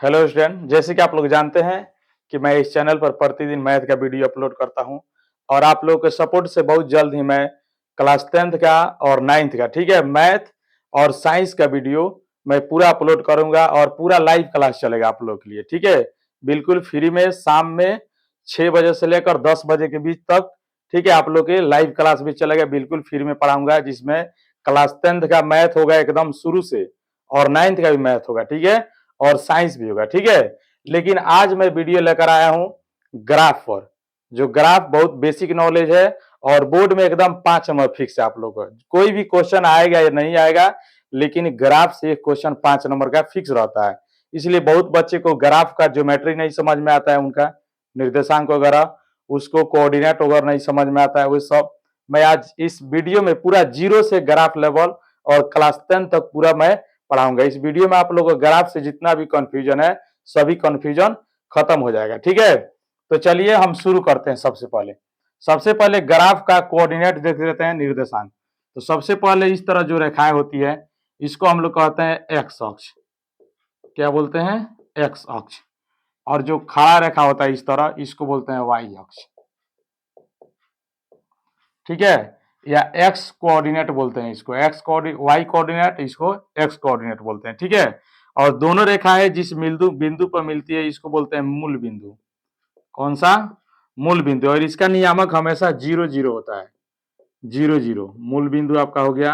Hello student, जैसे कि आप लोग जानते हैं कि मैं इस चैनल पर प्रतिदिन मैथ का वीडियो अपलोड करता हूं और आप लोगों के सपोर्ट से बहुत जल्द ही मैं क्लास 10th का और 9th का, ठीक है, मैथ और साइंस का वीडियो मैं पूरा अपलोड करूंगा और पूरा लाइव क्लास चलेगा आप लोगों के लिए, ठीक है। बिल्कुल फ्री में शाम में 6 बजे से लेकर 10 बजे के बीच तक, ठीक है, आप लोग के लाइव क्लास भी चलेगा। बिल्कुल फ्री में पढ़ाऊंगा, जिसमें क्लास 10th का मैथ होगा एकदम शुरू से और 9th का भी मैथ होगा, ठीक है, और साइंस भी होगा, ठीक है। लेकिन आज मैं वीडियो लेकर आया हूं ग्राफ पर, जो ग्राफ बहुत बेसिक नॉलेज है और बोर्ड में एकदम 5 नंबर फिक्स है। आप लोग को कोई भी क्वेश्चन आएगा या नहीं आएगा, लेकिन ग्राफ से एक क्वेश्चन 5 नंबर का फिक्स रहता है। इसलिए बहुत बच्चे को ग्राफ का ज्योमेट्री नहीं समझ में आता है, उनका निर्देशांक वगैरह, उसको कोऑर्डिनेट वगैरह नहीं समझ में आता है, वो सब मैं आज इस वीडियो में पूरा जीरो से ग्राफ लेवल और क्लास 10 तक पूरा मैं पढ़ाऊंगा। इस वीडियो में आप लोगों को ग्राफ से जितना भी कंफ्यूजन है, सभी कंफ्यूजन खत्म हो जाएगा, ठीक है। तो चलिए हम शुरू करते हैं। सबसे पहले ग्राफ का कोऑर्डिनेट देख लेते हैं, निर्देशांक। तो सबसे पहले इस तरह जो रेखाएं होती है, इसको हम लोग कहते हैं एक्स अक्ष। क्या बोलते हैं? एक्स अक्ष। और जो खड़ा रेखा होता है इस तरह, इसको बोलते हैं वाई अक्ष, ठीक है, या एक्स कोऑर्डिनेट बोलते हैं इसको। वाई कोऑर्डिनेट, इसको एक्स कोऑर्डिनेट बोलते हैं, ठीक है। और दोनों रेखाएं जिस बिंदु बिंदु पर मिलती है, इसको बोलते हैं मूल बिंदु। कौन सा? मूल बिंदु। और इसका नियामक हमेशा 0 0 होता है। 0 0 मूल बिंदु आपका हो गया।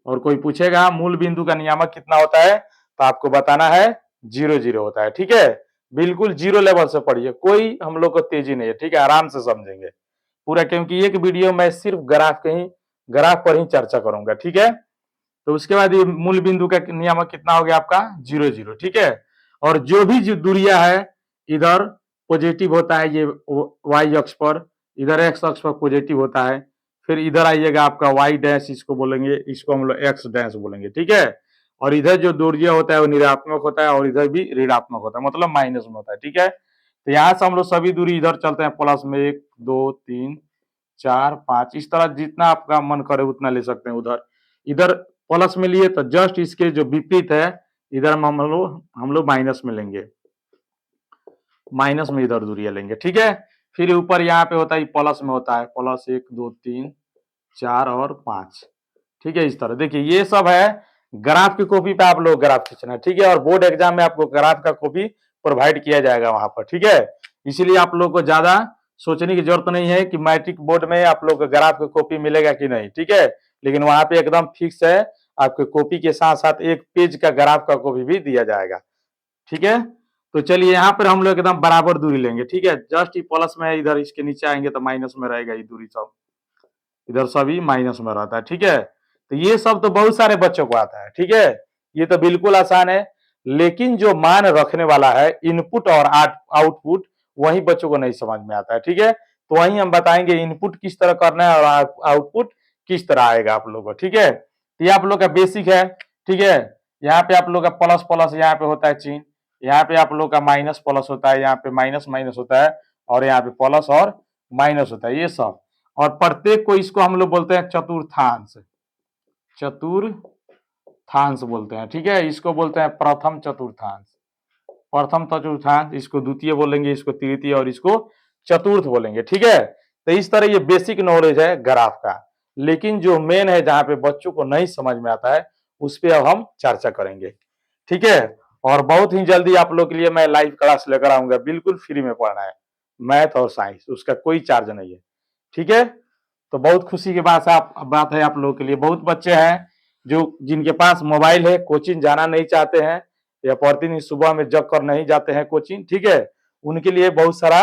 और कोई पूछेगा मूल बिंदु का नियामक कितना होता है, तो आपको बताना है 0 0 होता है, ठीक है। बिल्कुल जीरो लेवल से पढ़िए, कोई हम लोग को तेजी नहीं है, ठीक है, आराम से समझेंगे पूरा, क्योंकि एक वीडियो मैं सिर्फ ग्राफ पर ही चर्चा करूंगा, ठीक है। तो उसके बाद ये मूल बिंदु का नियामक कितना हो गया आपका? 0 0, ठीक है। और जो भी जो दूरिया है, इधर पॉजिटिव होता है, ये वाई अक्ष पर, इधर एक्स अक्ष पर पॉजिटिव होता है। फिर इधर आइएगा आपका वाई डैश, इसको बोलेंगे, इसको हम लोग एक्स डैश बोलेंगे, ठीक है। और इधर जो दूरिया होता है वो ऋणात्मक होता है और इधर भी ऋणात्मक होता है, मतलब माइनस में होता है, ठीक है। तो यहाँ से हम लोग सभी दूरी इधर चलते हैं, प्लस में 1 2 3 4 5, इस तरह जितना आपका मन करे उतना ले सकते हैं। उधर इधर प्लस में लिए तो जस्ट इसके जो विपरीत है, इधर हम लोग माइनस में लेंगे, माइनस में इधर दूरियां लेंगे, ठीक है। फिर ऊपर यहाँ पे होता है प्लस में होता है, प्लस 1 2 3 4 और 5, ठीक है। इस तरह देखिए, ये सब है ग्राफ की कॉपी पे आप लोग ग्राफ खींचना है, ठीक है। और बोर्ड एग्जाम में आपको ग्राफ का कॉपी प्रोवाइड किया जाएगा वहां पर, ठीक है। इसीलिए आप लोग को ज्यादा सोचने की जरूरत नहीं है कि मैट्रिक बोर्ड में आप लोग को ग्राफ का कॉपी मिलेगा कि नहीं, ठीक है। लेकिन वहां पे एकदम फिक्स है, आपके कॉपी के साथ साथ एक पेज का ग्राफ का कॉपी भी दिया जाएगा, ठीक है। तो चलिए यहाँ पर हम लोग एकदम बराबर दूरी लेंगे, ठीक है। जस्ट ये प्लस में है, इधर इसके नीचे आएंगे तो माइनस में रहेगा ये दूरी, सब इधर सभी माइनस में रहता है, ठीक है। तो ये सब तो बहुत सारे बच्चों को आता है, ठीक है, ये तो बिल्कुल आसान है। लेकिन जो मान रखने वाला है, इनपुट और आउटपुट, वही बच्चों को नहीं समझ में आता है, ठीक है। तो वही हम बताएंगे इनपुट किस तरह करना है और आउटपुट किस तरह आएगा आप लोगों को, ठीक है। तो ये आप लोग का बेसिक है, ठीक है। यहाँ पे आप लोग का प्लस प्लस यहाँ पे होता है चिन्ह, यहाँ पे आप लोग का माइनस प्लस होता है, यहाँ पे माइनस माइनस होता है, और यहाँ पे प्लस और माइनस होता है, ये सब। और प्रत्येक को इसको हम लोग बोलते हैं चतुर्थांश, चतुर्थांश बोलते हैं, ठीक है। इसको बोलते हैं प्रथम चतुर्थांश, प्रथम चतुर्थांश, इसको द्वितीय बोलेंगे, इसको तृतीय और इसको चतुर्थ बोलेंगे, ठीक है। तो इस तरह ये बेसिक नॉलेज है ग्राफ का। लेकिन जो मेन है, जहां पे बच्चों को नहीं समझ में आता है, उस पर अब हम चर्चा करेंगे, ठीक है। और बहुत ही जल्दी आप लोग के लिए मैं लाइव क्लास लेकर आऊंगा, बिल्कुल फ्री में पढ़ना है, मैथ और साइंस, उसका कोई चार्ज नहीं है, ठीक है। तो बहुत खुशी की बात है आप लोगों के लिए। बहुत बच्चे हैं जो जिनके पास मोबाइल है, कोचिंग जाना नहीं चाहते हैं या प्रतिदिन सुबह में जग कर नहीं जाते हैं कोचिंग, ठीक है, उनके लिए बहुत सारा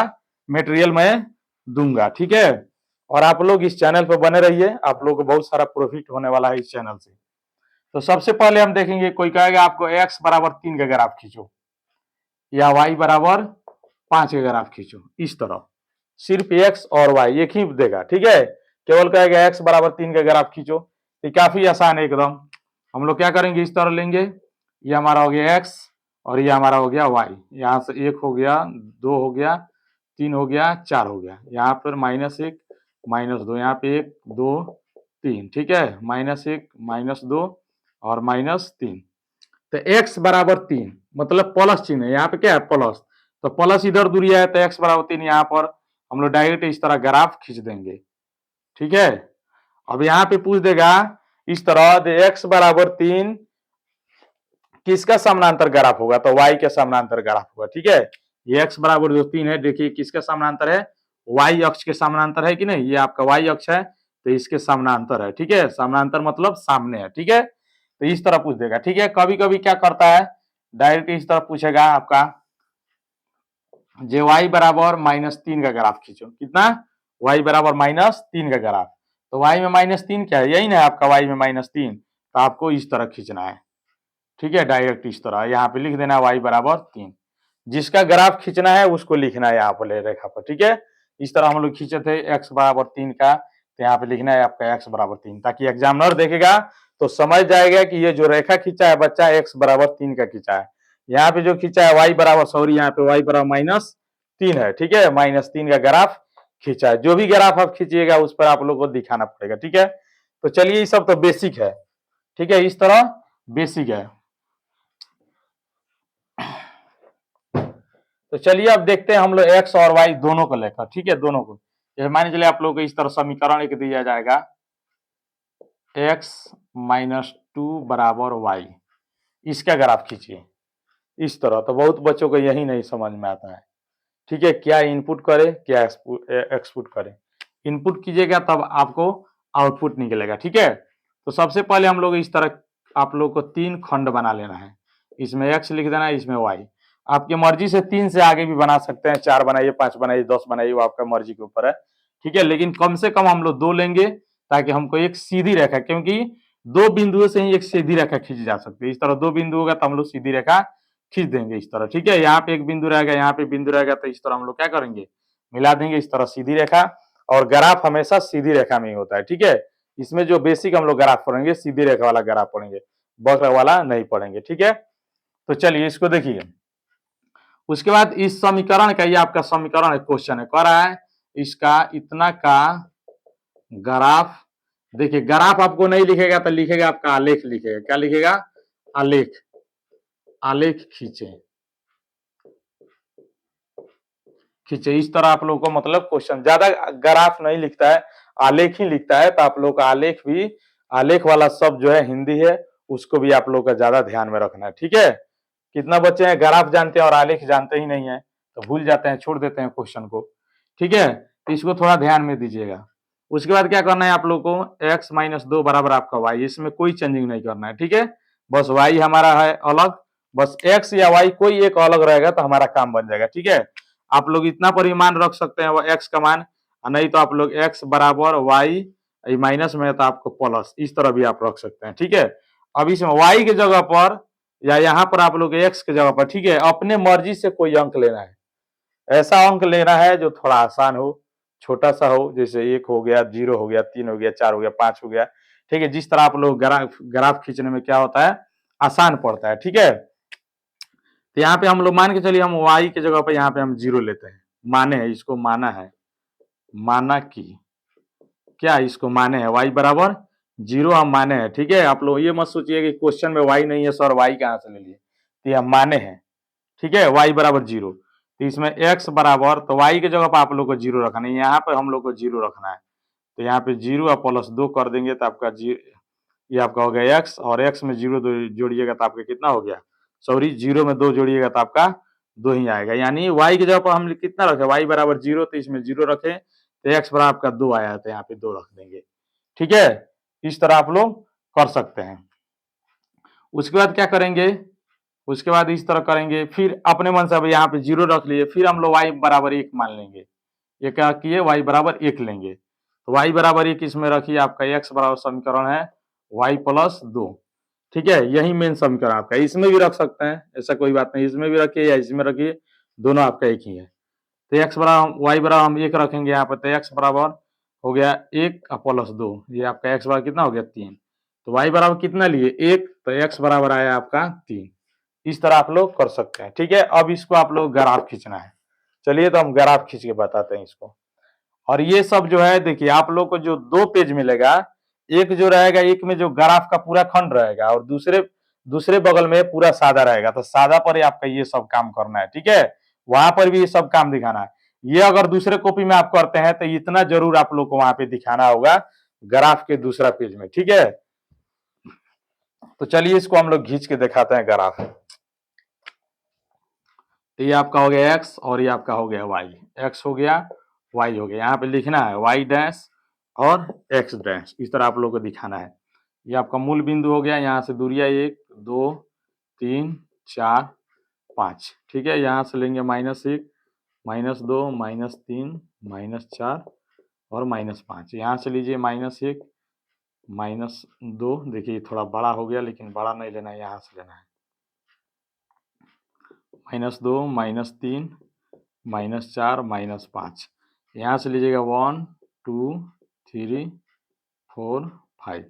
मटेरियल मैं दूंगा, ठीक है। और आप लोग इस चैनल पर बने रहिए, आप लोग को बहुत सारा प्रॉफिट होने वाला है इस चैनल से। तो सबसे पहले हम देखेंगे, कोई कहेगा आपको x बराबर 3 का ग्राफ खींचो या y बराबर 5 का ग्राफ खींचो, इस तरह सिर्फ x और y एक ही देगा, ठीक है। केवल कहेगा x बराबर 3 का ग्राफ खींचो, ये काफी आसान है एकदम। हम लोग क्या करेंगे, इस तरह लेंगे, ये हमारा हो गया x और ये हमारा हो गया y। यहाँ से 1 हो गया, 2 हो गया, 3 हो गया, 4 हो गया, यहाँ पर -1 -2, यहाँ पे 1 2 3, ठीक है, -1 -2 और -3। तो x बराबर 3 मतलब प्लस चिन्ह है, यहाँ पे क्या है प्लस, तो प्लस इधर दूरी है तो x बराबर 3 यहाँ पर हम लोग डायरेक्ट इस तरह ग्राफ खींच देंगे। ठीक है, अब यहाँ पे पूछ देगा इस तरह x बराबर 3 किसका समानांतर ग्राफ होगा, तो y के समानांतर ग्राफ होगा। ठीक है, ये x बराबर जो 3 है, देखिए किसका समानांतर है, y अक्ष के समानांतर है कि नहीं, ये आपका y अक्ष है तो इसके समानांतर है। ठीक है, समानांतर मतलब सामने है। ठीक है, तो इस तरह पूछ देगा। ठीक है, कभी कभी क्या करता है डायरेक्ट इस तरह पूछेगा आपका जे y बराबर -3 का ग्राफ खींचो, कितना y बराबर -3 का ग्राफ, तो y में -3 क्या है, यही ना आपका y में -3, तो आपको इस तरह खींचना है। ठीक है, डायरेक्ट इस तरह यहाँ पे लिख देना y बराबर 3, जिसका ग्राफ खींचना है उसको लिखना है यहाँ पर रेखा पर। ठीक है, इस तरह हम लोग खींचे थे x बराबर 3 का, तो यहाँ पे लिखना है आपका x बराबर 3, ताकि एग्जामिनर देखेगा तो समझ जाएगा कि ये जो रेखा खींचा है बच्चा x बराबर 3 का खींचा है। यहाँ पे जो खींचा है y बराबर, सॉरी यहाँ पे y बराबर -3 है। ठीक है, -3 का ग्राफ खींचा है। जो भी ग्राफ आप खींचिएगा उस पर आप लोग को दिखाना पड़ेगा। ठीक है, तो चलिए ये सब तो बेसिक है। ठीक है, इस तरह बेसिक है। तो चलिए अब देखते हैं हम लोग x और y दोनों को लेकर। ठीक है, दोनों को, जैसे मान चलिए आप लोगों को इस तरह समीकरण एक दिया जाएगा x -2 बराबर y, इसका ग्राफ खींचिए इस तरह, तो बहुत बच्चों को यही नहीं समझ में आता है। ठीक है, क्या इनपुट करे क्या एक्सपुट करे, इनपुट कीजिएगा तब आपको आउटपुट निकलेगा। ठीक है, तो सबसे पहले हम लोग इस तरह आप लोग को 3 खंड बना लेना है, इसमें x लिख देना है, इसमें y, आपकी मर्जी से 3 से आगे भी बना सकते हैं, 4 बनाइए, 5 बनाइए, 10 बनाइए, वो आपका मर्जी के ऊपर है। ठीक है, लेकिन कम से कम हम लोग 2 लेंगे ताकि हमको एक सीधी रेखा, क्योंकि 2 बिंदुओं से ही एक सीधी रेखा खींची जा सकती है। इस तरह 2 बिंदु होगा तो हम लोग सीधी रेखा खींच देंगे इस तरह। ठीक है, यहाँ पे एक बिंदु रहेगा, यहाँ पे बिंदु रहेगा, तो इस तरह हम लोग क्या करेंगे मिला देंगे इस तरह सीधी रेखा, और ग्राफ हमेशा सीधी रेखा में ही होता है। ठीक है, इसमें जो बेसिक हम लोग ग्राफ पढ़ेंगे सीधी रेखा वाला ग्राफ पढ़ेंगे, वक्र वाला नहीं पढ़ेंगे। ठीक है, तो चलिए इसको देखिए। उसके बाद इस समीकरण का, ये आपका समीकरण है, क्वेश्चन है, कह रहा है इसका इतना का ग्राफ, देखिए ग्राफ आपको नहीं लिखेगा तो लिखेगा आपका आलेख, लिखेगा क्या लिखेगा, आलेख, आलेख खींचे खींचे इस तरह आप लोगों को, मतलब क्वेश्चन ज्यादा ग्राफ नहीं लिखता है, आलेख ही लिखता है, तो आप लोग का आलेख भी, आलेख वाला शब्द जो है हिंदी है, उसको भी आप लोग का ज्यादा ध्यान में रखना है। ठीक है, कितना बच्चे हैं ग्राफ जानते हैं और आलेख जानते ही नहीं है, तो भूल जाते हैं, छोड़ देते हैं क्वेश्चन को। ठीक है, तो इसको थोड़ा ध्यान में दीजिएगा। उसके बाद क्या करना है आप लोग को, x -2 बराबर आपका y, इसमें कोई चेंजिंग नहीं करना है। ठीक है, बस y हमारा है अलग, बस x या y कोई एक अलग रहेगा तो हमारा काम बन जाएगा। ठीक है, आप लोग इतना परिमाण रख सकते हैं x का मान, नहीं तो आप लोग x बराबर y माइनस में तो आपको प्लस, इस तरह भी आप रख सकते हैं। ठीक है, अब इसमें y की जगह पर या यहाँ पर आप लोग x की जगह पर, ठीक है, अपने मर्जी से कोई अंक लेना है, ऐसा अंक लेना है जो थोड़ा आसान हो, छोटा सा हो, जैसे 1 हो गया, 0 हो गया, 3 हो गया, 4 हो गया, 5 हो गया। ठीक है, जिस तरह आप लोग ग्राफ खींचने में क्या होता है, आसान पड़ता है। ठीक है, तो यहाँ पे हम लोग मान के चलिए, हम y की जगह पर यहाँ पे हम 0 लेते हैं, माने है, इसको माना है, माना कि क्या, इसको माने है y बराबर 0 हम माने हैं। ठीक है, आप लोग ये मत सोचिए कि क्वेश्चन में y नहीं है सर, y कहाँ से ले लिए, तो ये माने हैं। ठीक है, y बराबर 0, तो इसमें x बराबर, तो y की जगह पर आप लोग को 0 रखना है, यहाँ पर हम लोग को 0 रखना है, तो यहाँ पे 0 और +2 कर देंगे तो आपका ये आपका हो गया x, और x में 0 जोड़िएगा तो आपका कितना हो गया, सॉरी 0 में 2 जोड़िएगा तो आपका 2 ही आएगा, यानी y की जगह पर हम कितना रखे, y बराबर 0, तो इसमें 0 रखे तो x बराबर आपका 2 आया, तो यहाँ पे 2 रख देंगे। ठीक है, इस तरह आप लोग कर सकते हैं। उसके बाद क्या करेंगे, उसके बाद इस तरह करेंगे, फिर अपने मन से अब यहाँ पे 0 रख लिए, फिर हम लोग y बराबर 1 मान लेंगे, ये क्या किए, y बराबर 1 लेंगे, तो y बराबर 1 इसमें रखिए, आपका x बराबर समीकरण है y + 2। ठीक है, यही मेन समीकरण आपका, इसमें भी रख सकते हैं, ऐसा कोई बात नहीं, इसमें भी रखिए या इसमें रखिए, दोनों आपका एक ही है। तो x बराबर y बराबर हम 1 रखेंगे यहाँ पर, तो x बराबर हो गया 1 + 2, ये आपका x बराबर कितना हो गया 3, तो y बराबर कितना लिए 1, तो x बराबर आया आपका 3। इस तरह आप लोग कर सकते हैं। ठीक है, अब इसको आप लोग ग्राफ खींचना है, चलिए तो हम ग्राफ खींच के बताते हैं इसको। और ये सब जो है देखिए, आप लोग को जो 2 पेज मिलेगा, एक जो रहेगा, एक में जो ग्राफ का पूरा खंड रहेगा, और दूसरे दूसरे बगल में पूरा सादा रहेगा, तो सादा पर ही आपका ये सब काम करना है, ठीक है। वहां पर भी ये सब काम दिखाना है। ये अगर दूसरे कॉपी में आप करते हैं तो इतना जरूर आप लोग को वहां पे दिखाना होगा ग्राफ के दूसरा पेज में, ठीक है। तो चलिए इसको हम लोग खींच के दिखाते हैं ग्राफ। तो ये आपका हो गया एक्स और ये आपका हो गया वाई, एक्स हो गया वाई हो गया। यहाँ पे लिखना है वाई डैश और एक्स डैश, इस तरह आप लोग को दिखाना है। ये आपका मूल बिंदु हो गया, यहाँ से दूरियां 1 2 3 4 5, ठीक है। यहाँ से लेंगे -1 -2 -3 -4 और -5। यहाँ से लीजिए -1 -2, देखिए थोड़ा बड़ा हो गया लेकिन बड़ा नहीं लेना है, यहाँ से लेना है -2 -3 -4 -5। यहाँ से लीजिएगा 1 2 3 4 5।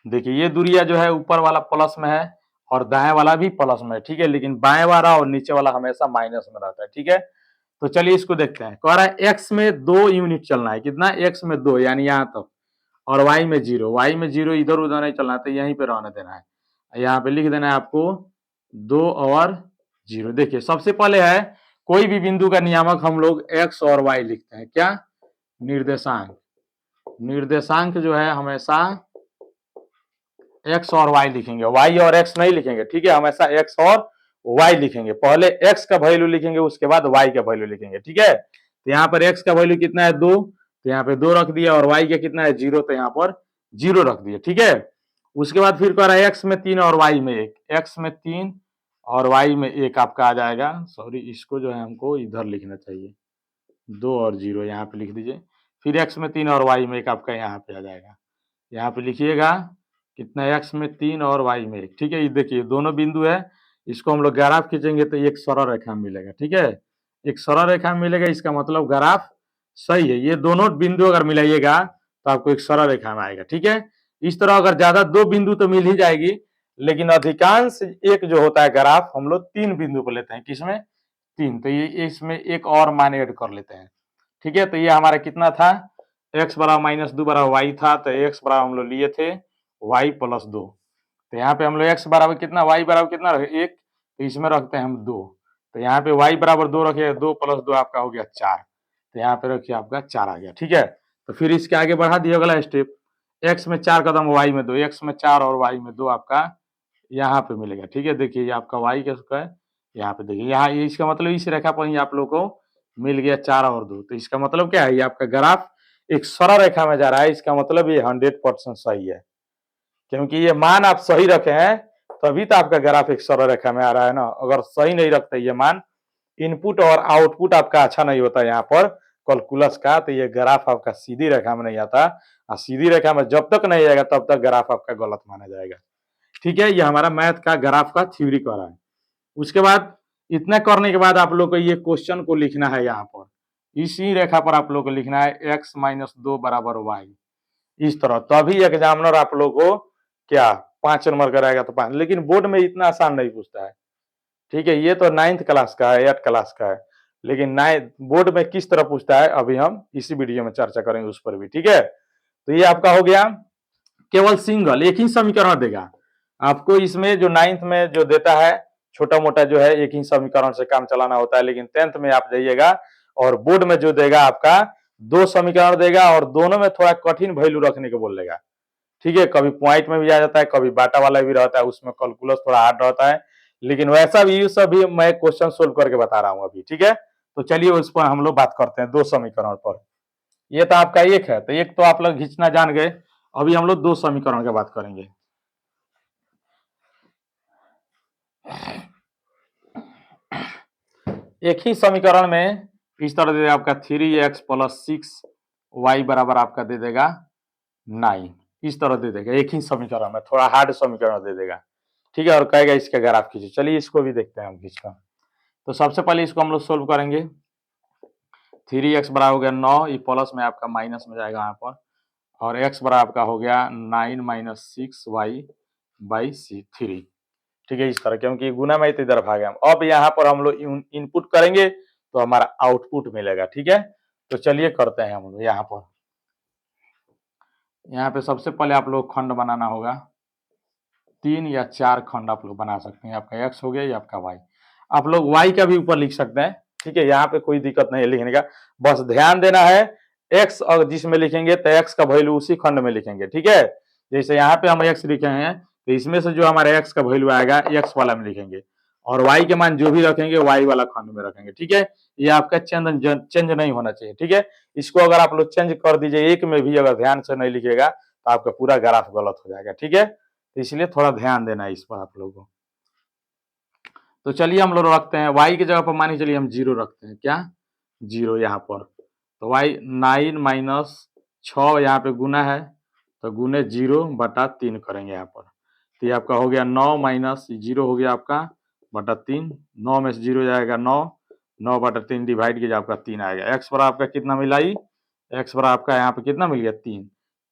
देखिए ये दूरिया जो है ऊपर वाला प्लस में है और दाएं वाला भी प्लस में है, ठीक है, लेकिन बाएं वाला और नीचे वाला हमेशा माइनस में रहता है, ठीक है। तो चलिए इसको देखते हैं। कह रहा है एक्स में 2 यूनिट चलना है, कितना, एक्स में 2 यानी यहाँ तक, और वाई में 0, वाई में 0 इधर उधर नहीं चलना है, तो यहीं पे रहने देना है। यहाँ पे लिख देना है आपको 2 और 0। देखिए सबसे पहले है कोई भी बिंदु का नियामक हम लोग एक्स और वाई लिखते हैं, क्या, निर्देशांक। निर्देशांक जो है हमेशा एक्स और वाई लिखेंगे, वाई और एक्स नहीं लिखेंगे, ठीक है, हमेशा एक्स और वाई लिखेंगे। पहले एक्स का वैल्यू लिखेंगे, उसके बाद वाई का वैल्यू लिखेंगे, ठीक है। तो यहाँ पर एक्स का वैल्यू कितना है 2, तो यहाँ पे 2 रख दिया, और वाई का कितना है 0, तो यहाँ पर 0 रख दिया, ठीक है। उसके बाद फिर कह रहा है एक्स में 3 और वाई में 1, एक्स में 3 और वाई में 1 आपका आ जाएगा। सॉरी, इसको जो है हमको इधर लिखना चाहिए, 2 और 0 यहाँ पे लिख दीजिए। फिर एक्स में 3 और वाई में 1 आपका यहाँ पे आ जाएगा। यहाँ पे लिखिएगा कितना, एक्स में 3 और वाई में 1, ठीक है। ये देखिए दोनों बिंदु है, इसको हम लोग ग्राफ खींचेंगे तो एक सरल रेखा मिलेगा, ठीक है। एक सरल रेखा मिलेगा, इसका मतलब ग्राफ सही है। ये दोनों बिंदु अगर मिलाइएगा तो आपको एक सरल रेखा में आएगा, ठीक है। इस तरह अगर ज्यादा 2 बिंदु तो मिल ही जाएगी, लेकिन अधिकांश एक जो होता है ग्राफ हम लोग 3 बिंदु को लेते हैं, किसमें, 3। तो ये इसमें एक और मान ऐड कर लेते हैं, ठीक है। तो ये हमारा कितना था, x बराबर -2 बराबर वाई था, तो x बराबर हम लोग लिए थे y + 2। तो यहाँ पे हम लोग x बराबर कितना, y बराबर कितना रखे 1, तो इसमें रखते हैं हम 2। तो यहाँ पे y बराबर 2 रखे, 2 + 2 आपका हो गया 4। तो यहाँ पे रखिए आपका 4 आ गया, ठीक है। तो फिर इसके आगे बढ़ा दिए अगला स्टेप, x में 4 कदम, y में 2, x में 4 और y में 2 आपका यहाँ पे मिलेगा, ठीक है। देखिए ये आपका y का है, यहाँ पे देखिए, यहाँ इसका मतलब इस रेखा पर ही आप लोग को मिल गया 4 और 2। तो इसका मतलब क्या है, ये आपका ग्राफ एक सरल रेखा में जा रहा है, इसका मतलब ये 100% सही है, क्योंकि ये मान आप सही रखे हैं तभी तो आपका ग्राफ एक सरल रेखा में आ रहा है ना। अगर सही नहीं रखते ये मान, इनपुट और आउटपुट आपका अच्छा नहीं होता यहाँ पर कैलकुलस का, तो ये ग्राफ आपका सीधी रेखा में नहीं आता, और सीधी रेखा में जब तक नहीं आएगा तब तक ग्राफ आपका गलत माना जाएगा, ठीक है। ये हमारा मैथ का ग्राफ का थ्योरी कर रहा है। उसके बाद इतना करने के बाद आप लोग को ये क्वेश्चन को लिखना है, यहाँ पर इसी रेखा पर आप लोग को लिखना है x - 2 बराबर y, इस तरह, तभी एग्जामिनर आप लोग को क्या 5 नंबर कराएगा, तो 5। लेकिन बोर्ड में इतना आसान नहीं पूछता है, ठीक है। ये तो 9th क्लास का है, 8th क्लास का है, लेकिन बोर्ड में किस तरह पूछता है अभी हम इसी वीडियो में चर्चा करेंगे उस पर भी, ठीक है। तो ये आपका हो गया, केवल सिंगल एक ही समीकरण देगा आपको। इसमें जो 9th में जो देता है छोटा मोटा जो है एक ही समीकरण से काम चलाना होता है, लेकिन 10th में आप जाइएगा और बोर्ड में जो देगा आपका 2 समीकरण देगा, और दोनों में थोड़ा कठिन वैल्यू रखने को बोलेगा, ठीक है। कभी पॉइंट में भी आ जाता है, कभी बाटा वाला भी रहता है, उसमें कैलकुलस थोड़ा हार्ड रहता है, लेकिन वैसा भी ये सब भी मैं क्वेश्चन सोल्व करके बता रहा हूँ अभी, ठीक है। तो चलिए उस पर हम लोग बात करते हैं 2 समीकरण पर। ये तो आपका एक है, तो एक तो आप लोग खींचना जान गए, अभी हम लोग 2 समीकरण की बात करेंगे। एक ही समीकरण में इस तरह दे देगा आपका 3x + 6y बराबर आपका दे देगा 9, इस तरह दे देगा एक ही समीकरण में, थोड़ा हार्ड समीकरण दे देगा, ठीक है। और कहेगा इसका ग्राफ खींचो, चलिए इसको भी देखते हैं हम खींचकर। तो सबसे पहले इसको हम लोग सोल्व करेंगे। 3x बराबर हो गया 9, ये प्लस में आपका माइनस में जाएगा यहाँ पर, और x बराबर आपका हो गया 9 - 6y/3, ठीक है, इस तरह, क्योंकि गुना में तो इधर भागे हम। अब यहाँ पर हम लोग इनपुट करेंगे तो हमारा आउटपुट मिलेगा, ठीक है। तो चलिए करते हैं हम लोग। यहाँ पे सबसे पहले आप लोग खंड बनाना होगा, 3 या 4 खंड आप लोग बना सकते हैं। आपका x हो गया, ये आपका y। आप लोग y का भी ऊपर लिख सकते हैं, ठीक है, यहाँ पे कोई दिक्कत नहीं है लिखने का। बस ध्यान देना है x और जिसमें लिखेंगे तो x का वैल्यू उसी खंड में लिखेंगे, ठीक है। जैसे यहाँ पे हम x लिखे हैं तो इसमें से जो हमारे x का वैल्यू आएगा x वाला में लिखेंगे, और y के मान जो भी रखेंगे y वाला खंड में रखेंगे, ठीक है। ये आपका चेंज नहीं होना चाहिए, ठीक है। इसको अगर आप लोग चेंज कर दीजिए एक में भी, अगर ध्यान से नहीं लिखिएगा तो आपका पूरा ग्राफ गलत हो जाएगा, ठीक है। तो इसलिए थोड़ा ध्यान देना है इस पर आप लोगों को। तो चलिए हम लोग रखते हैं y की जगह पर, मानिए चलिए हम 0 रखते हैं, क्या 0 यहाँ पर। तो y 9 माइनस 6 यहाँ पे गुना है, तो गुने 0/3 करेंगे यहाँ पर। तो ये आपका हो गया 9 माइनस 0 हो गया आपका बटा 3। 9 में से 0 जाएगा 9, 9/3 डिवाइड कीजिए आपका 3 आएगा। x बराबर आपका कितना मिला ही, x बराबर आपका यहाँ पे कितना मिल गया 3।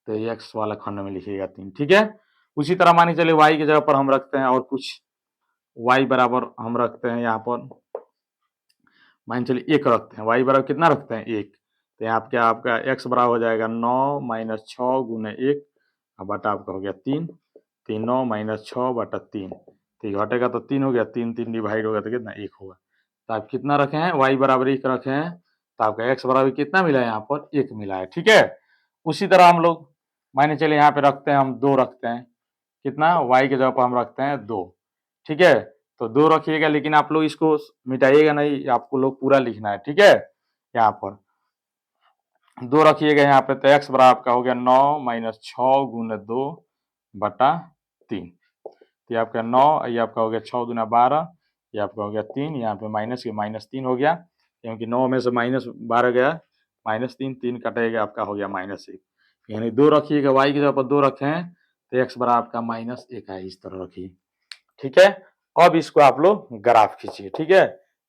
तो ये x वाला खंड में लिखिएगा 3, ठीक है। उसी तरह मानिए चलिए y की जगह पर हम रखते हैं और कुछ, y बराबर हम रखते हैं यहाँ पर, मान चलिए 1 रखते हैं। y बराबर कितना रखते हैं 1। तो यहाँ पे आपका x बराबर हो जाएगा 9 माइनस 6 गुने 1 बटा आपका हो गया 3। 3 9 माइनस 6/3, तो ये घटेगा तो 3 हो गया, 3 3 डिवाइड होगा तो कितना 1 होगा। तो आप कितना रखे हैं, y बराबर 1 रखे हैं, तो आपका x बराबर कितना मिला है यहाँ पर 1 मिला है, ठीक है। उसी तरह हम लोग माने चलिए यहाँ पे रखते हैं हम 2 रखते हैं, कितना y की जगह पर हम रखते हैं 2, ठीक है। तो 2 रखिएगा, लेकिन आप लोग इसको मिटाइएगा नहीं, आपको लोग पूरा लिखना है, ठीक है। यहाँ पर 2 रखिएगा यहाँ पे, तो x बराबर आपका हो गया 9 माइनस 6 गुने 2/3। ये आपका 9, ये आपका हो गया 6 दूना 12, ये आपका हो गया 3, यहाँ पे माइनस के -3 हो गया, क्योंकि 9 में से -12 गया, -3, 3 कटेगा, आपका हो गया -1। यानी 2 रखिएगा, y की जगह पर 2 रखे हैं, तो x बराबर आपका -1 है, इस तरह रखिए, ठीक है। अब इसको आप लोग ग्राफ खींचिए, ठीक है।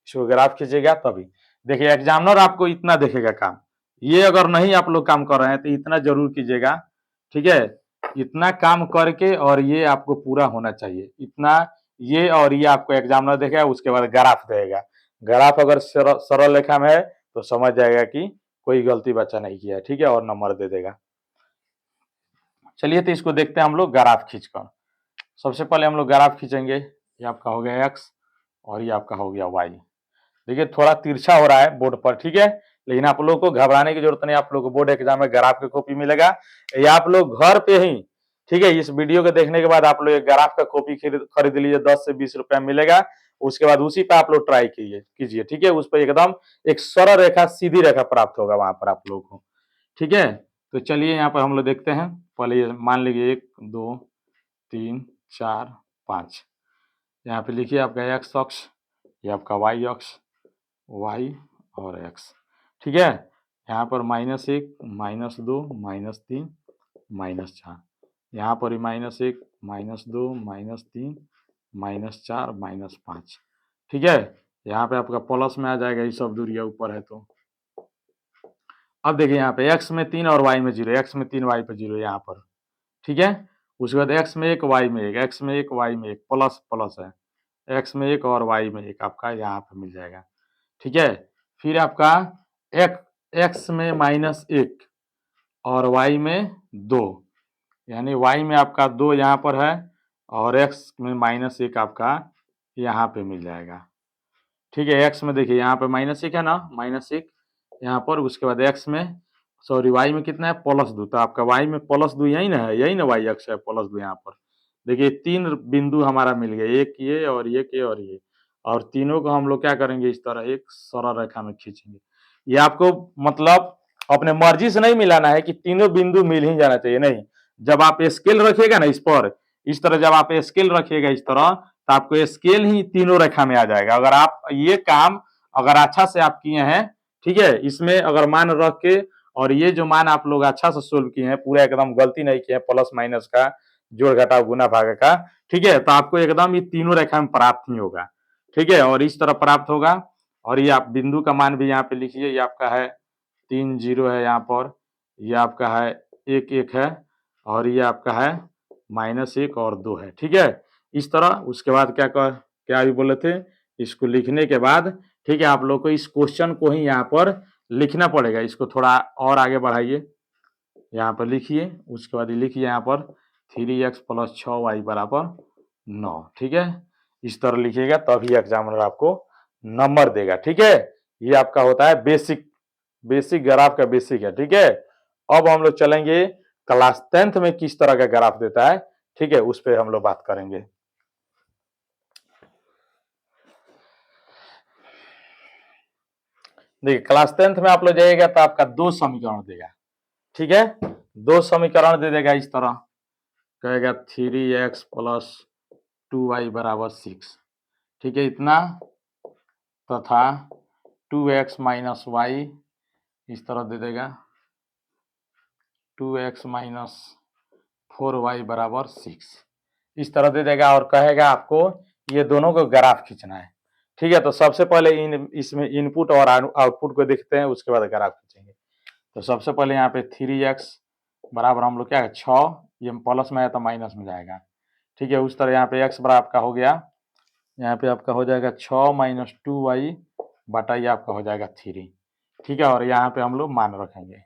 इसको ग्राफ खींचिएगा तभी देखिए एग्जामिनर आपको इतना देखेगा काम। ये अगर नहीं आप लोग काम कर रहे हैं तो इतना जरूर कीजिएगा, ठीक है। इतना काम करके और ये आपको पूरा होना चाहिए, इतना ये और ये आपको एग्जामिनर देखेगा, उसके बाद ग्राफ देगा। ग्राफ अगर सरल रेखा में है तो समझ जाएगा कि कोई गलती बच्चा नहीं किया है, ठीक है, और नंबर दे देगा। चलिए तो इसको देखते हैं हम लोग ग्राफ खींचकर। सबसे पहले हम लोग ग्राफ खींचेंगे, ये आपका हो गया x और ये आपका हो गया y। देखिए थोड़ा तिरछा हो रहा है बोर्ड पर, ठीक है, लेकिन आप लोगों को घबराने की जरूरत नहीं। आप लोगों को बोर्ड एग्जाम में ग्राफ की कॉपी मिलेगा, ये आप लोग घर पे ही, ठीक है, इस वीडियो को देखने के बाद आप लोग एक ग्राफ का कॉपी खरीद लीजिए, 10 से 20 रुपया मिलेगा। उसके बाद उसी पे आप लोग ट्राई कीजिए, ठीक है। उस पर एकदम एक सरल रेखा, सीधी रेखा प्राप्त होगा वहां पर आप लोगों को, ठीक है। तो चलिए यहाँ पर हम लोग देखते हैं। पहले ये मान लीजिए 1 2 3 4 5, यहाँ पे लिखिए आपका x अक्ष, ये आपका y अक्ष, y और x, ठीक है। यहाँ पर -1 -2 -3 -4, यहाँ पर -1 -2 -3 -4 -5, ठीक है। यहाँ पे आपका प्लस में आ जाएगा, ये सब दूरियां ऊपर है तो। अब देखिए यहाँ पे x में 3 और y में 0, x में 3 y पे 0 यहाँ पर, ठीक है। उसके बाद x में 1 y में 1, x में 1 y में 1, प्लस प्लस है, x में 1 और y में 1 आपका यहाँ पे मिल जाएगा, ठीक है। फिर आपका x में -1 और y में 2, यानी y में आपका 2 यहाँ पर है और x में -1 आपका यहाँ पे मिल जाएगा, ठीक है। x में देखिए यहाँ पे -1 है ना, -1 यहाँ पर, उसके बाद x में सॉरी y में कितना है +2, तो आपका y में +2 यही ना है, यही ना y अक्ष है, +2 यहाँ पर। देखिए 3 बिंदु हमारा मिल गया, एक ये और ये और ये, और तीनों को हम लोग क्या करेंगे, इस तरह एक सरल रेखा में खींचेंगे। ये आपको मतलब अपने मर्जी से नहीं मिलाना है कि तीनों बिंदु मिल ही जाना चाहिए, नहीं। जब आप स्केल रखिएगा ना इस पर, इस तरह जब आप स्केल रखिएगा इस तरह, तो आपको स्केल ही तीनों रेखा में आ जाएगा। अगर आप ये काम अगर अच्छा से आप किए हैं, ठीक है, इसमें अगर मान रख के और ये जो मान आप लोग अच्छा से सोल्व किए हैं, पूरा एकदम गलती नहीं किए हैं, प्लस माइनस का, जोड़ घटाव गुना भाग का, ठीक है, तो आपको एकदम ये तीनों रेखा में प्राप्त ही होगा, ठीक है, और इस तरह प्राप्त होगा। और ये आप बिंदु का मान भी यहाँ पे लिखिए, ये आपका है 3 0 है यहाँ पर, ये आपका है 1 1 है, और ये आपका है -1 और 2 है, ठीक है। इस तरह उसके बाद क्या भी बोले थे, इसको लिखने के बाद, ठीक है, आप लोग को इस क्वेश्चन को ही यहाँ पर लिखना पड़ेगा। इसको थोड़ा और आगे बढ़ाइए, यहाँ पर लिखिए, उसके बाद लिखिए यहाँ पर 3x + 6y बराबर 9। ठीक है, इस तरह लिखिएगा तभी एग्जामिनर आपको नंबर देगा। ठीक है, ये आपका होता है बेसिक, बेसिक ग्राफ का बेसिक है। ठीक है, अब हम लोग चलेंगे क्लास 10th में किस तरह का ग्राफ देता है। ठीक है, उस पर हम लोग बात करेंगे। देखिए क्लास 10th में आप लोग जाइएगा तो आपका 2 समीकरण देगा। ठीक है, 2 समीकरण दे देगा इस तरह, कहेगा 3x प्लस 2y बराबर 6। ठीक है, इतना तथा 2x माइनस वाई इस तरह दे देगा 2x माइनस 4y बराबर 6, इस तरह दे देगा और कहेगा आपको ये दोनों को ग्राफ खींचना है। ठीक है, तो सबसे पहले इसमें इनपुट और आउटपुट को देखते हैं, उसके बाद ग्राफ खींचेंगे। तो सबसे पहले यहाँ पे 3x बराबर हम लोग क्या है 6, ये प्लस में है तो माइनस में जाएगा। ठीक है, उस तरह यहाँ पे x बराबर आपका हो गया, यहाँ पे आपका हो जाएगा 6 माइनस 2y बटा ये आपका हो जाएगा 3। ठीक है, और यहाँ पे हम लोग मान रखेंगे,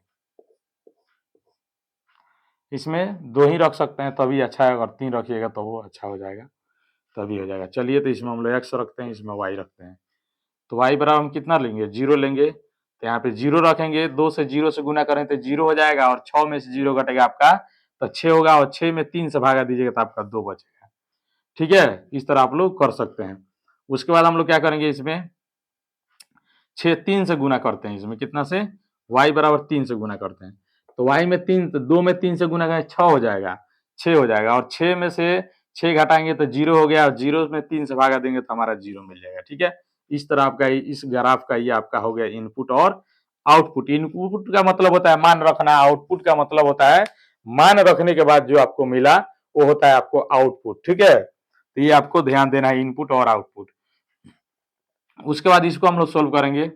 इसमें 2 ही रख सकते हैं तभी अच्छा है, अगर 3 रखिएगा तो वो अच्छा हो जाएगा, तभी हो जाएगा। चलिए, तो इसमें हम लोग x रखते हैं, इसमें y रखते हैं। तो y बराबर हम कितना लेंगे 0 लेंगे, तो यहाँ पे 0 रखेंगे, 2 से 0 से गुना करें तो 0 हो जाएगा और 6 में से 0 घटेगा आपका तो 6 होगा और 6 में 3 से भागा दीजिएगा तो आपका 2 बचेगा। ठीक है, इस तरह आप लोग कर सकते हैं। उसके बाद हम लोग क्या करेंगे, इसमें 6 3 से गुना करते हैं, इसमें कितना से y बराबर 3 से गुना करते हैं, तो y में 3, तो 2 में 3 से गुना करें 6 हो जाएगा, 6 हो जाएगा और 6 में से 6 घटाएंगे तो 0 हो गया और 0 में 3 से भागा देंगे तो हमारा 0 मिल जाएगा। ठीक है, इस तरह आपका इस ग्राफ का ये आपका हो गया इनपुट और आउटपुट। इनपुट का मतलब होता है मान रखना, आउटपुट का मतलब होता है मान रखने के बाद जो आपको मिला वो होता है आपको आउटपुट। ठीक है, तो ये आपको ध्यान देना है, इनपुट और आउटपुट। उसके बाद इसको हम लोग सोल्व करेंगे,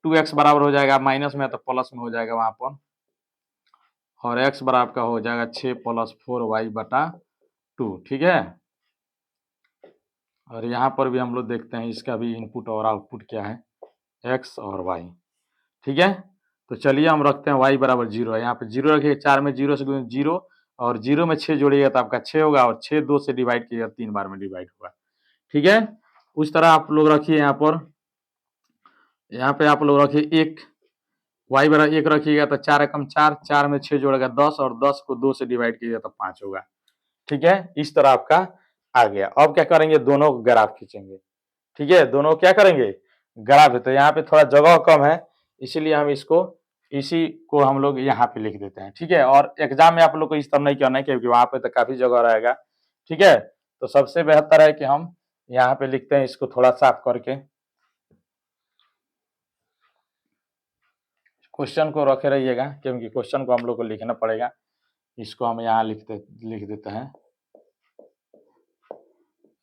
2x बराबर हो जाएगा, माइनस में है तो प्लस में हो जाएगा वहां पर, और x बराबर का हो जाएगा 6 प्लस 4y बटा 2। ठीक है, और यहाँ पर भी हम लोग देखते हैं इसका भी इनपुट और आउटपुट क्या है, x और y। ठीक है, तो चलिए हम रखते हैं y बराबर 0 है, यहाँ पे 0 रखिए, 4 में 0 से 0 और 0 में 6 जोड़िएगा तो आपका 6 होगा और 6 2 से डिवाइड कीजिएगा 3 बार में डिवाइड होगा। ठीक है, उस तरह आप लोग रखिए, यहाँ पे आप लोग रखिए 1, y बराबर 1 रखिएगा तो 4 एकम 4, 4 में 6 जोड़ेगा 10 और 10 को 2 से डिवाइड कीजिएगा तो 5 होगा। ठीक है, इस तरह आपका आ गया। अब क्या करेंगे, दोनों ग्राफ खींचेंगे। ठीक है, दोनों क्या करेंगे ग्राफ। तो यहाँ पे थोड़ा जगह कम है, इसीलिए हम इसको इसी को हम लोग यहाँ पे लिख देते हैं। ठीक है, और एग्जाम में आप लोग को इस तरह नहीं करना है क्योंकि वहां पे तो काफी जगह रहेगा। ठीक है, तो सबसे बेहतर है कि हम यहाँ पे लिखते हैं इसको थोड़ा साफ करके, क्वेश्चन को रखे रहिएगा क्योंकि क्वेश्चन को हम लोग को लिखना पड़ेगा। इसको हम यहाँ लिख देते हैं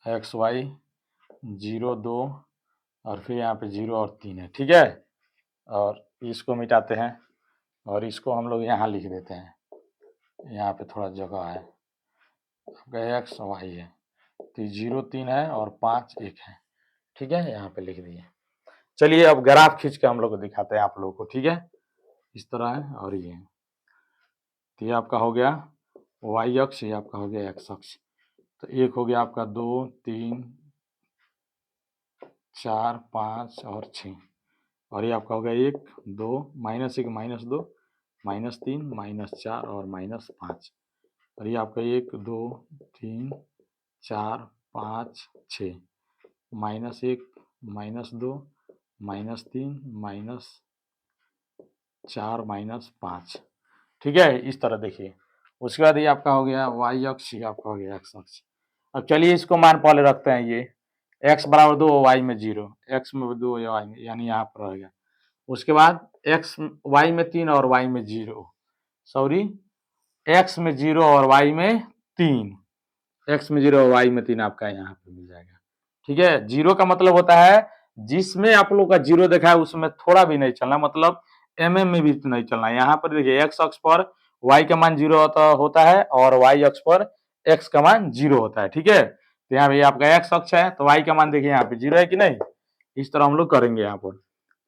एक्स वाई 0 2 और फिर यहाँ पे 0 और 3 है। ठीक है, और इसको मिटाते हैं और इसको हम लोग यहाँ लिख देते हैं, यहाँ पे थोड़ा जगह है, आपका एक्स वाई है तो 0 3 है और 5 1 है। ठीक है, यहाँ पे लिख दिए। चलिए अब ग्राफ खींच के हम लोग को दिखाते हैं आप लोगों को। ठीक है, इस तरह है और ये तो ये आपका हो गया वाई अक्ष, ये आपका हो गया एक्स अक्ष। तो एक हो गया आपका 2 3 4 5 और 6 और ये आपका हो गया 1 2 -1 -2 -3 -4 और -5 और ये आपका 1 2 3 4 5 6 -1 -2 -3 -4 -5। ठीक है, इस तरह देखिए। उसके बाद ये आपका हो गया वाई अक्ष, ये आपका हो गया एक्स अक्ष। अब चलिए इसको मान पहले रखते हैं, ये x बराबर 2 वाई में 0, x में 2 वाई में, यानी यहाँ पर रहेगा। उसके बाद x वाई में 3 और y में 0, सॉरी x में 0 और y में 3, x में 0 और y में 3 आपका यहाँ पे मिल जाएगा। ठीक है, 0 का मतलब होता है जिसमें आप लोग का 0 देखा है उसमें थोड़ा भी नहीं चलना, मतलब में भी नहीं चलना। यहाँ पर देखिए x अक्ष पर y का मान 0 होता है और y अक्ष पर x का मान 0 होता है। ठीक है, तो यहाँ पे आपका x अक्ष है तो y का मान देखिए यहाँ पे 0 है कि नहीं, इस तरह हम लोग करेंगे यहाँ पर।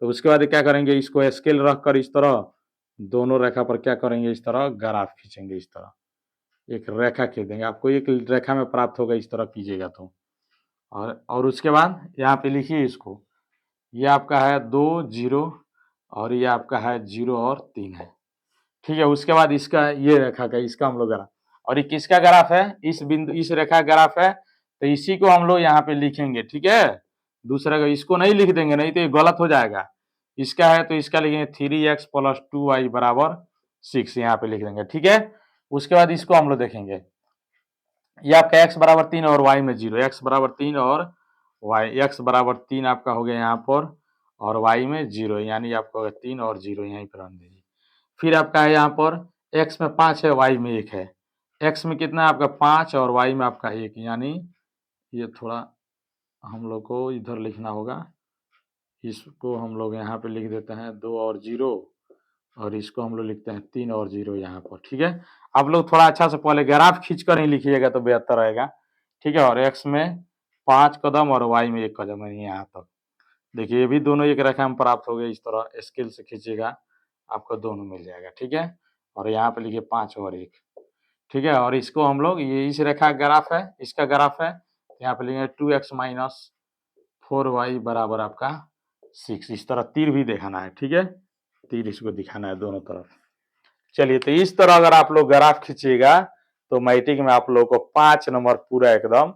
तो उसके बाद क्या करेंगे, इसको स्केल रखकर इस तरह दोनों रेखा पर क्या करेंगे, इस तरह ग्राफ खींचेंगे, इस तरह एक रेखा खींच देंगे, आपको एक रेखा में प्राप्त होगा इस तरह कीजिएगा तो। और उसके बाद यहाँ पे लिखिए इसको, ये आपका है 2 0 और ये आपका है 0 और 3 है, ठीक है। उसके बाद इसका ये रेखा का इसका हम लोग ग्राफ, और ये किसका ग्राफ है, इस बिंदु इस रेखा ग्राफ है, तो इसी को हम लोग यहाँ पे लिखेंगे, ठीक है। दूसरा का इसको नहीं लिख देंगे, नहीं तो ये गलत हो जाएगा। इसका है तो इसका लिखेंगे 3x + 2y बराबर 6, यहाँ पे लिख देंगे, ठीक है। उसके बाद इसको हम लोग देखेंगे, ये आपका x बराबर 3 और y में 0, x बराबर 3 और x बराबर 3 आपका हो गया यहाँ पर, और y में 0, यानी आपका होगा 3 और 0 यहीं पर रख दीजिए। फिर आपका है यहाँ पर x में 5 है, y में 1 है, x में कितना है आपका 5 और y में आपका 1, यानी ये थोड़ा हम लोग को इधर लिखना होगा, इसको हम लोग यहाँ पे लिख देते हैं 2 और 0, और इसको हम लोग लिखते हैं 3 और 0 यहाँ पर, ठीक है। आप लोग थोड़ा अच्छा से पहले ग्राफ खींच कर ही लिखिएगा तो बेहतर रहेगा, ठीक है। और x में 5 कदम और y में 1 कदम है यहाँ तक। देखिए ये भी दोनों एक रेखा में प्राप्त हो गए, इस तरह स्केल से खींचिएगा आपको दोनों मिल जाएगा, ठीक है। और यहाँ पे लिखिए 5 और 1, ठीक है। और इसको हम लोग ये इस रेखा का ग्राफ है, इसका ग्राफ है, यहाँ पे लिखेंगे 2x - 4y बराबर आपका 6, इस तरह तीर भी दिखाना है, ठीक है। तीर इसको दिखाना है दोनों तरफ। चलिए, तो इस तरह अगर आप लोग ग्राफ खींचिएगा तो मैट्रिक में आप लोगों को 5 नंबर पूरा एकदम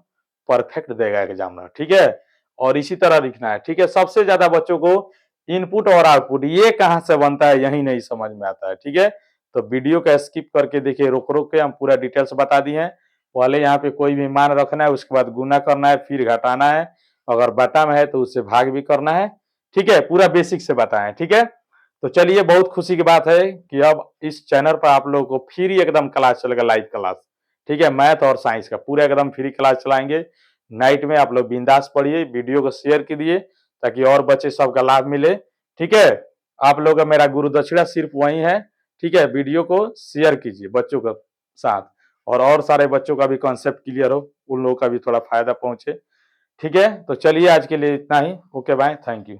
परफेक्ट देगा एग्जामिनर, ठीक है। और इसी तरह लिखना है, ठीक है। सबसे ज्यादा बच्चों को इनपुट और आउटपुट ये कहाँ से बनता है यही नहीं समझ में आता है, ठीक है। तो वीडियो का स्किप करके देखिए, रोक रोक के हम पूरा डिटेल्स बता दिए हैं। पहले यहाँ पे कोई भी मान रखना है, उसके बाद गुना करना है, फिर घटाना है, अगर बटा में है तो उससे भाग भी करना है, ठीक है। पूरा बेसिक से बताएं, ठीक है। तो चलिए, बहुत खुशी की बात है कि अब इस चैनल पर आप लोगों को फ्री एकदम क्लास चलेगा, लाइव क्लास, ठीक है। मैथ और साइंस का पूरा एकदम फ्री क्लास चलाएंगे। नाइट में आप लोग बिंदास पढ़िए, वीडियो को शेयर कीजिए ताकि और बच्चे सबका लाभ मिले, ठीक है। आप लोग का मेरा गुरु दक्षिणा सिर्फ वही है, ठीक है। वीडियो को शेयर कीजिए बच्चों के साथ, और सारे बच्चों का भी कॉन्सेप्ट क्लियर हो, उन लोगों का भी थोड़ा फायदा पहुंचे, ठीक है। तो चलिए आज के लिए इतना ही, ओके बाय, थैंक यू।